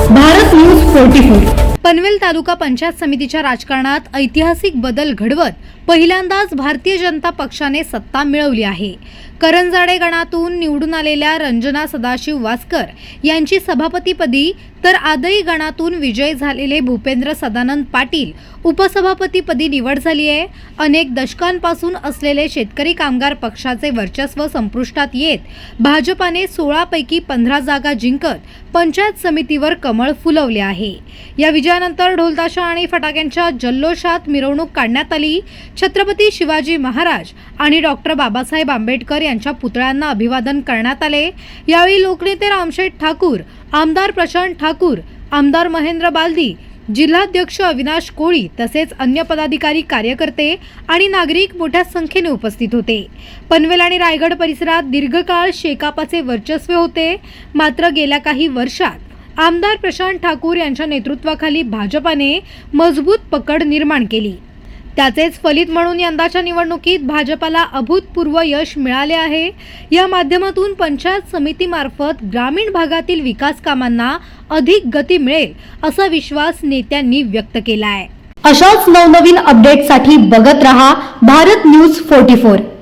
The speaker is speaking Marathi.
भारत न्यूज 44। पनवेल तालुका पंचायत समितीच्या राजकारणात ऐतिहासिक बदल घडवत पहिल्यांदाच भारतीय जनता पक्षाने सत्ता मिळवली आहे। करंजाडे गणातून निवडून आलेल्या रंजना सदाशिव वासकर यांची सभापतीपदी तर आदई गणातून विजय झालेले भूपेंद्र सदानंद पाटील उपसभापतीपदी निवड झाली आहे। अनेक दशकांपासून असलेले शेतकरी कामगार पक्षाचे वर्चस्व संपुष्टात येत भाजपाने 16 पैकी 15 जागा जिंकत पंचायत समितीवर कमळ फुलवले आहे। या विजयानंतर ढोलताशा आणि फटाक्यांच्या जल्लोषात मिरवणूक काढण्यात आली। छत्रपती शिवाजी महाराज आणि डॉक्टर बाबासाहेब आंबेडकर यांच्या पुतळ्यांना अभिवादन करण्यात आले। यावेळी लोकनेते रामशेठ ठाकूर, आमदार प्रशांत ठाकूर, आमदार महेंद्र बालदी, जिल्हाध्यक्ष अविनाश कोळी तसेच अन्य पदाधिकारी, कार्यकर्ते आणि नागरिक मोठ्या संख्येने उपस्थित होते। पनवेल आणि रायगड परिसरात दीर्घकाळ शेकापचे वर्चस्व होते, मात्र गेल्या काही वर्षात आमदार प्रशांत ठाकूर यांच्या नेतृत्वाखाली भाजपाने मजबूत पकड निर्माण केली। त्याचेच फलित म्हणून यंदाच्या निवडणुकीत भाजपाला अभूतपूर्व यश मिळाले आहे। या माध्यमातून पंचायत समितीमार्फत ग्रामीण भागातील विकास कामांना अधिक गती मिळेल असा विश्वास नेत्यांनी व्यक्त केला आहे। अशाच नवनवीन अपडेटसाठी बघत रहा भारत न्यूज 44।